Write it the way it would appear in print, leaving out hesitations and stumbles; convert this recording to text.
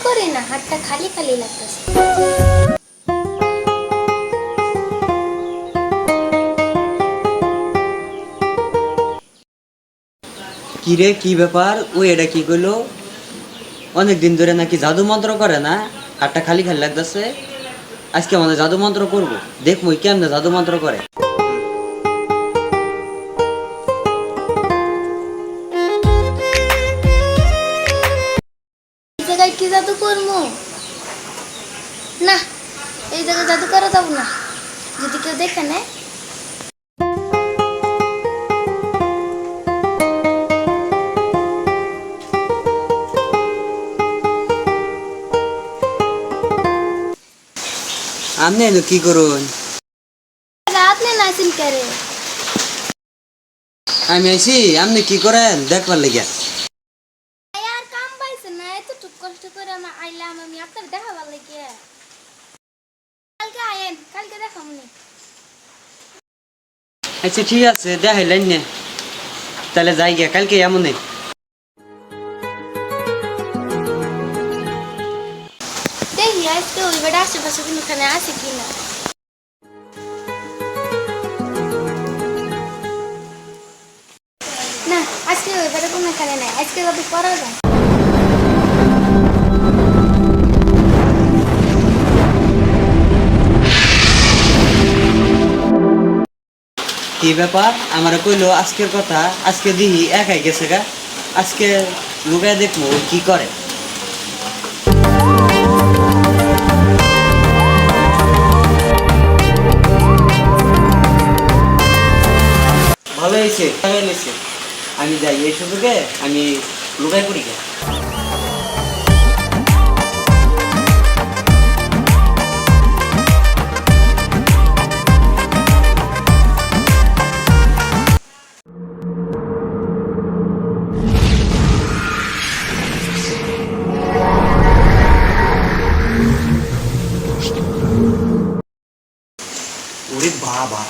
করি না, হাতটা খালি খালি লাগতেছে। কি রে, কি ব্যাপার? ওই এটা কি কইলো? অনেকদিন ধরে নাকি জাদু মন্ত্র করে না, হাতটা খালি খালি লাগতেছে। আজকে আমাদের জাদু মন্ত্র করবো, দেখবো কেমনে জাদু মন্ত্র করে। এই জায়গায় কি জাদু করবো? না, এই জায়গায় জাদু করা যাবো না, যদি কেউ দেখে নেয়। আপনি এলো কি করুন? রাত নেই নাইছেন করে। আমি আইছি, আপনি কি করেন দেখবার লেগে। আর কাম পাইছে না, এতটুক কষ্ট করে আমি আইলাম, আমি আপনার দেখাবার লাগে। কালকে আয়েন, কালকে দেখামনি। আচ্ছা ঠিক আছে, দেখাইলেন না, তাহলে যাই গিয়া কালকে এমনই। দেখি আজকে ওই বেড়া আশেপাশে কোনখানে আছে কিনা। না, আজকে ওই বেড়া কোনখানে নাই, আজকে জাদু করা যায়। কি ব্যাপার? আমার কইলো আজকের কথা, আজকে দিহি একাই গেছে গা। আজকে লুকায় দেখবো ও কি করে। ভালো হয়েছে, আমি যাই এই সুযোগে, আমি লুকায় পড়ি গে। ওরে বাবা,